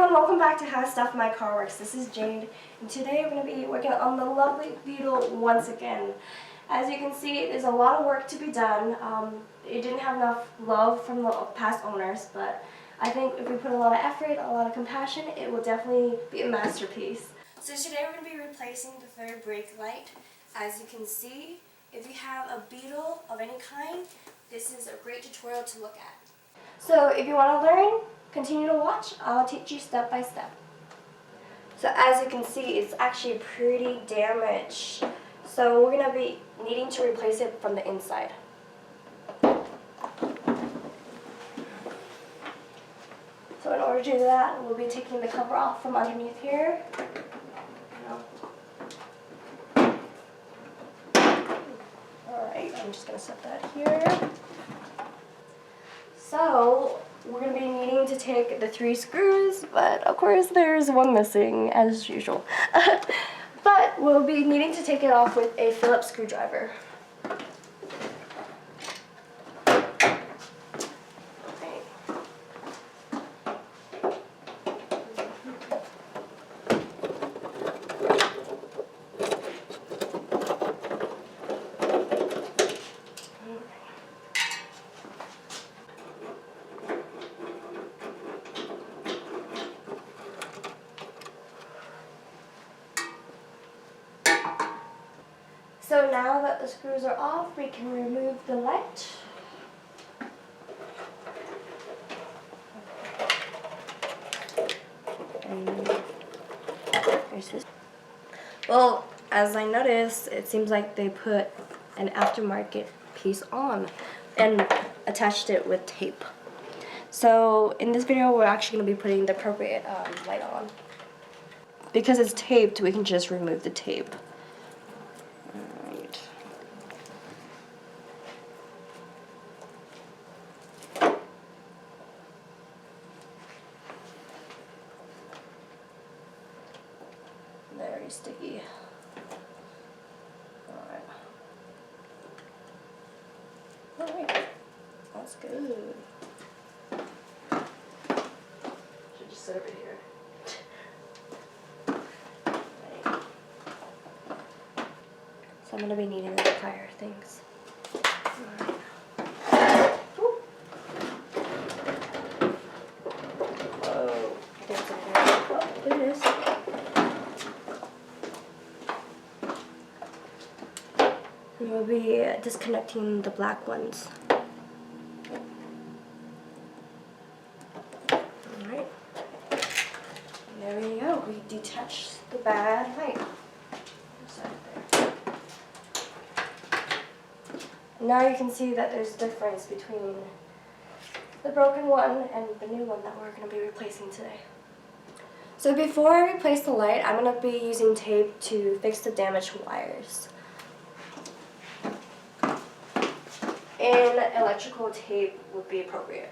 everyone, welcome back to Howstuffinmycarworks. This is Jade, and today we're going to be working on the Lovely Beetle once again. As you can see, there's a lot of work to be done. It didn't have enough love from the past owners, but I think if we put a lot of effort, a lot of compassion, it will definitely be a masterpiece. So today we're going to be replacing the third brake light. As you can see, if you have a Beetle of any kind, this is a great tutorial to look at. So if you want to learn, continue to watch. I'll teach you step by step. So as you can see, it's actually pretty damaged. So we're going to be needing to replace it from the inside. So in order to do that, we'll be taking the cover off from underneath here. Alright, I'm just going to set that here. So we're going to be needing to take the 3 screws, but of course there's one missing as usual. But we'll be needing to take it off with a Phillips screwdriver. So now that the screws are off, we can remove the light. And there's this. Well, as I noticed, it seems like they put an aftermarket piece on and attached it with tape. So in this video, we're actually going to be putting the appropriate light on. Because it's taped, we can just remove the tape. Very sticky. Alright, that's good. Should just set it right here. Right. So I'm going to be needing the fire things. Alright. Oh, there's some there. Oh, there it is. And we'll be disconnecting the black ones. Alright. There we go. We detached the bad light. There. Now you can see that there's a difference between the broken one and the new one that we're going to be replacing today. So before I replace the light, I'm going to be using tape to fix the damaged wires. And electrical tape would be appropriate.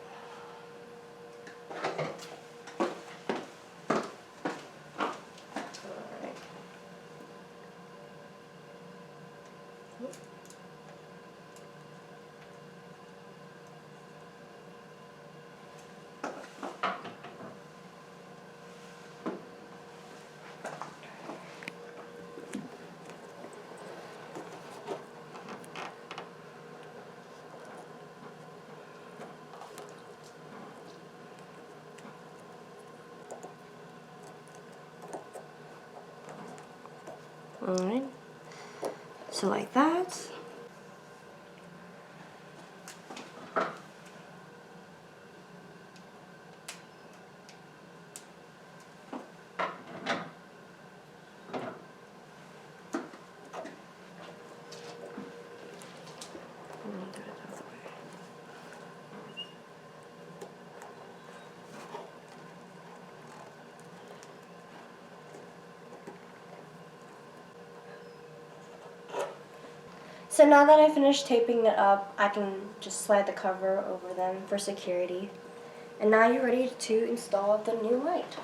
Alright. Alright, so like that. So now that I finished taping it up, I can just slide the cover over them for security. And now you're ready to install the new light.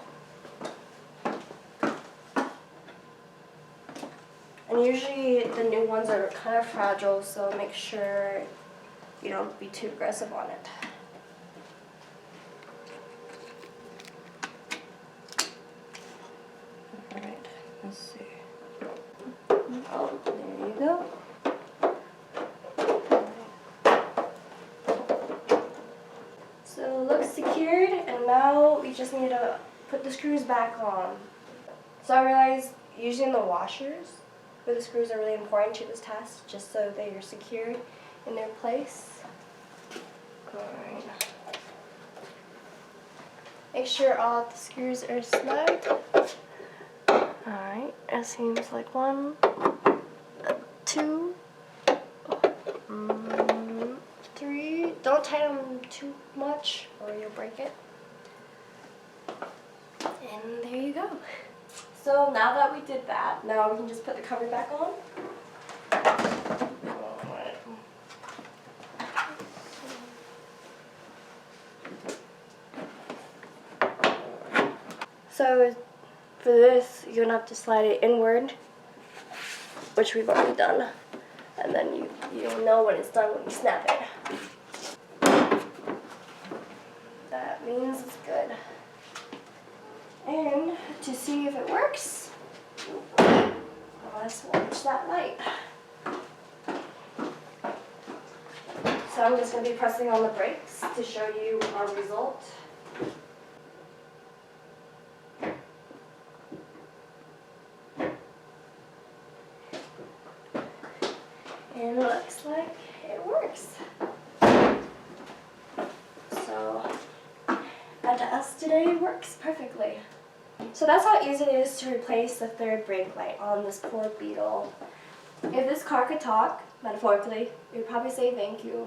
And usually the new ones are kind of fragile, so make sure you don't be too aggressive on it. Let's see. Oh, there you go. So it looks secured, and now we just need to put the screws back on. So I realized using the washers for the screws are really important to this test, just so they are secured in their place. Alright. Make sure all the screws are snug. Alright, it seems like 1, 2, 3. Don't tighten them too much or you'll break it. And there you go. So now that we did that, now we can just put the cover back on. So for this, you're gonna have to slide it inward, which we've already done. And then you'll know when it's done when you snap it. That means it's good. And to see if it works, let's watch that light. So I'm just going to be pressing on the brakes to show you our result. And it looks like it works. So that to us today works perfectly. So that's how easy it is to replace the third brake light on this poor Beetle. If this car could talk, metaphorically, it would probably say thank you.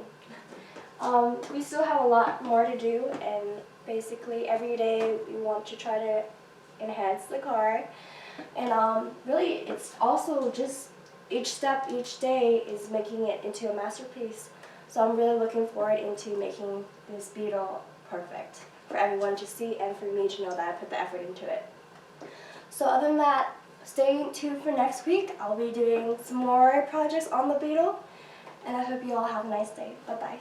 We still have a lot more to do, and basically every day we want to try to enhance the car. And really it's also just each step, each day is making it into a masterpiece. So I'm really looking forward into making this Beetle perfect for everyone to see and for me to know that I put the effort into it. So other than that, stay tuned for next week. I'll be doing some more projects on the Beetle, and I hope you all have a nice day. Bye-bye.